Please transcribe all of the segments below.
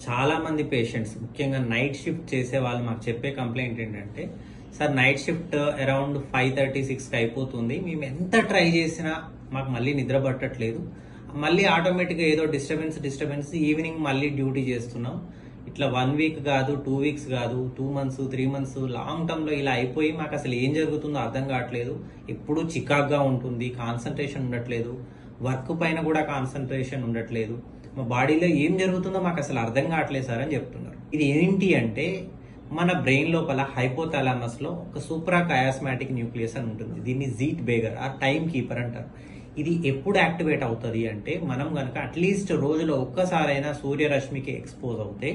చాలా మంది పేషెంట్స్ ముఖ్యంగా నైట్ షిఫ్ట్ చేసే వాళ్ళు మాకు చెప్పే కంప్లైంట్ ఏంటంటే, సార్ నైట్ షిఫ్ట్ అరౌండ్ 5:30-6కి అయిపోతుంది, మేము ఎంత ట్రై చేసినా మాకు మళ్ళీ నిద్ర పట్టట్లేదు, మళ్ళీ ఆటోమేటిక్గా ఏదో డిస్టర్బెన్స్ ఈవినింగ్ మళ్ళీ డ్యూటీ చేస్తున్నాం, ఇట్లా 1 వీక్ కాదు 2 వీక్స్ కాదు 2 మంత్స్ 3 మంత్స్ లాంగ్ టర్మ్ లో ఇలా అయిపోయి మాకు అసలు ఏం జరుగుతుందో అర్థం కావట్లేదు, ఎప్పుడు చికాగ్గా ఉంటుంది, కాన్సన్ట్రేషన్ ఉండట్లేదు, వర్క్ పైన కూడా కాన్సన్ట్రేషన్ ఉండట్లేదు, మా బాడీలో ఏం జరుగుతుందో మాకు అసలు అర్థం కావట్లేదు సార్ అని చెప్తున్నారు. ఇది ఏంటి అంటే మన బ్రెయిన్ లోపల హైపోథాలమస్ లో ఒక సూప్రా కయాస్మాటిక్ న్యూక్లియస్ అని ఉంటుంది. దీన్ని జీట్ బేగర్ ఆ టైం కీపర్ అంటారు. ఇది ఎప్పుడు యాక్టివేట్ అవుతుంది అంటే మనం కనుక అట్లీస్ట్ రోజులో ఒక్కసారైనా సూర్యరశ్మికి ఎక్స్పోజ్ అవుతే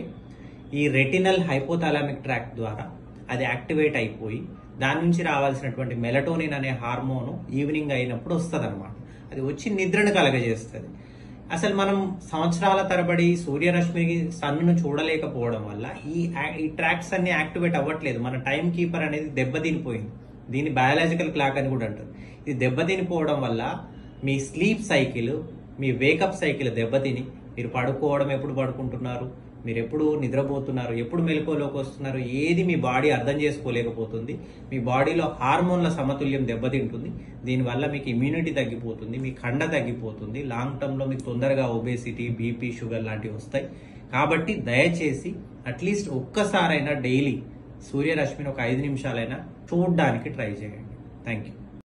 ఈ రెటినల్ హైపోథాలామిక్ ట్రాక్ట్ ద్వారా అది యాక్టివేట్ అయిపోయి దాని నుంచి రావాల్సినటువంటి మెలటోనిన్ అనే హార్మోన్ ఈవినింగ్ అయినప్పుడు వస్తుంది అనమాట. అది వచ్చి నిద్రను కలగజేస్తుంది. అసలు మనం సంవత్సరాల తరబడి సూర్యరశ్మికి సన్ను చూడలేకపోవడం వల్ల ఈ ట్రాక్స్ అన్ని యాక్టివేట్ అవ్వట్లేదు. మన టైం కీపర్ అనేది దెబ్బతినిపోయింది. దీన్ని బయాలజికల్ క్లాక్ అని కూడా అంటారు. ఇది దెబ్బతినిపోవడం వల్ల మీ స్లీప్ సైకిల్, మీ వేకప్ సైకిల్ దెబ్బతిని మీరు పడుకోవడం ఎప్పుడు పడుకుంటున్నారు, మీరు ఎప్పుడు నిద్రపోతున్నారు, ఎప్పుడు మెలకువలోకి వస్తున్నారు, ఏది మీ బాడీ అర్థం చేసుకోలేకపోతుంది. మీ బాడీలో హార్మోన్ల సమతుల్యం దెబ్బతింటుంది. దీనివల్ల మీకు ఇమ్యూనిటీ తగ్గిపోతుంది, మీ కండ తగ్గిపోతుంది. లాంగ్ టర్మ్లో మీకు తొందరగా ఒబేసిటీ, బీపీ, షుగర్ లాంటివి వస్తాయి. కాబట్టి దయచేసి అట్లీస్ట్ ఒక్కసారైనా డైలీ సూర్యరశ్మిని ఒక 5 నిమిషాలైనా చూడడానికి ట్రై చేయండి. Thank you.